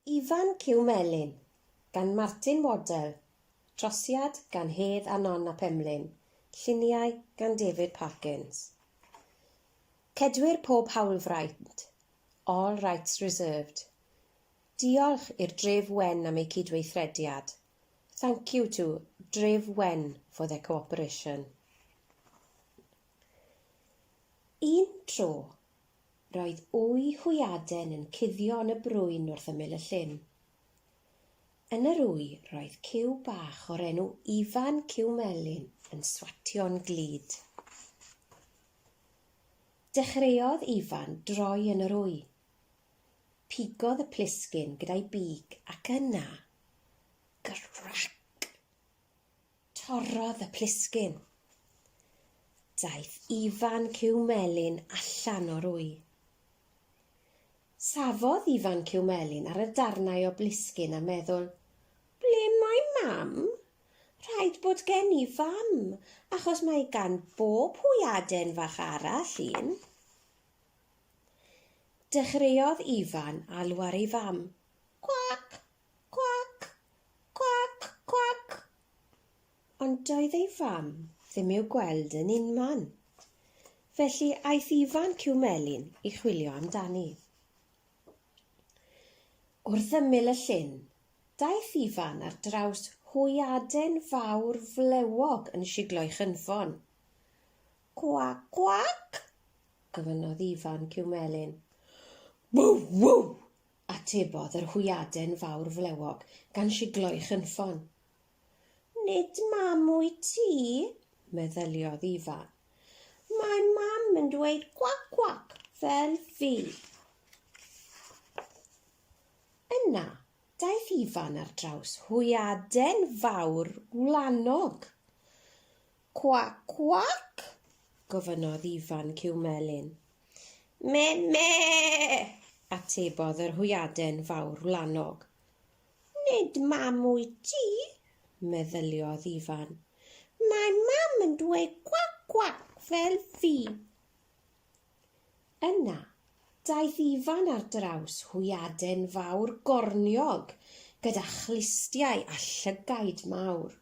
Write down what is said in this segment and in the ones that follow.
Ifan Cyw Melyn, gan Martin Waddell, trosiad gan Hedd a Nonna Pemlyn, lluniau gan David Parkins. Cedwyr pob hawlfraint, all rights reserved. Diolch i'r Dref Wen am ei cydweithrediad. Thank you to Dref Wen for their cooperation. Un tro, roedd wy hwyaden yn cuddio yn y brwyn wrth ymyl y llyn. Yn yr wy roedd ciw bach o'r enw Ifan Cyw Melyn yn swatio'n glud. Dechreuodd Ifan droi yn yr wy. Pigodd y plisgyn gyda'i big ac yna, grac, torrodd y plisgyn. Daeth Ifan Cyw Melyn allan o'r wy. Safodd Ifan Cyw Melyn ar y darnau o blisgyn a meddwl, ble mae mam? Rhaid bod gen I fam, achos mae gan bob hwyaden fach arall un. Dechreuodd Ifan alw ar ei fam. Cwac, cwac, cwac, cwac. Ond doedd ei fam ddim i'w gweld yn unman. Felly aeth Ifan Cyw Melyn I chwilio amdani. Wrth ymyl y llyn, daeth Ifan ar draws hwyaden fawr flewog yn siglo'i chynffon. Cwac, cwac, gofynnodd Ifan Cyw Melyn. Ww, ww, atebodd yr hwyaden fawr flewog gan siglo'i chynffon. Nid mam wyt ti, meddyliodd Ifan. Mae mam yn dweud cwac, cwac, fel fi. Yna, daeth Ifan ar draws hwyaden fawr wlanog. Cwac, cwac, gofynnodd Ifan Cyw Melyn. Me, atebodd yr hwyaden fawr wlanog. Nid mam wyt ti, meddyliodd Ifan. Mae mam yn dweud cwac, cwac, fel fi. Yna, daeth Ifan ar draws hwyaden fawr gorniog gyda chlustiau a llygaid mawr.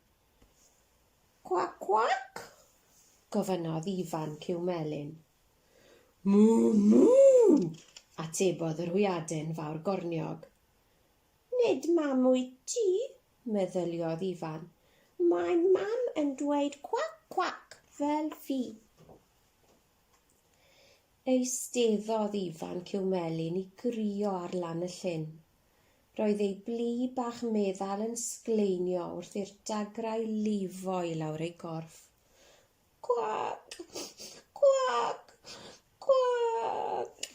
Cwac, cwac, gofynnodd Ifan Cyw Melyn. Mw, mw, atebodd yr hwyaden fawr gorniog. Nid mam wyt ti, meddyliodd Ifan. Mae mam yn dweud cwac, cwac, fel fi. Eisteddodd Ifan Cyw Melyn I grio ar lan y llyn. Roedd ei blu bach meddal yn sgleinio wrth i'r dagrau lifo I lawr ei gorff. Cwac, cwac, cwac,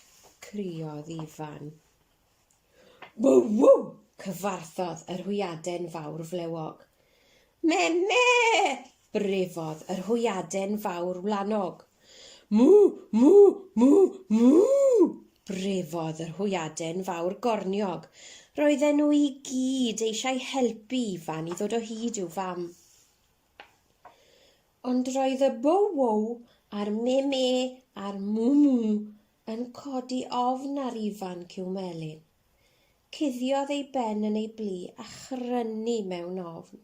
criodd Ifan. Ww, ww, cyfarthodd yr hwyaden fawr flewog. Me, brefodd yr hwyaden fawr wlanog. Mw, brefodd yr hwyaden fawr gorniog. Roedden nhw I gyd eisiau helpu Ifan I ddod o hyd i'w fam. Ond roedd y bow-wow a'r me a'r mwmw yn codi ofn ar Ifan Cyw Melyn. Cuddiodd ei ben yn ei blu a chrynu mewn ofn.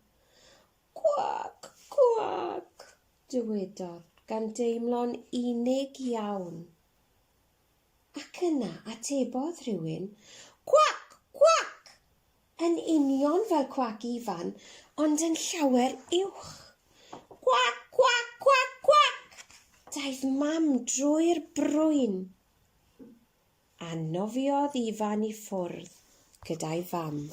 Cwac, cwac, dywedodd gan deimlo'n unig iawn. Ac yna atebodd rhywun, cwac, cwac, yn union fel cwac Ifan, ond yn llawer uwch. Cwac, cwac, cwac, cwac, daeth mam drwy'r brwyn. A nofiodd Ifan I ffwrdd gyda'i fam.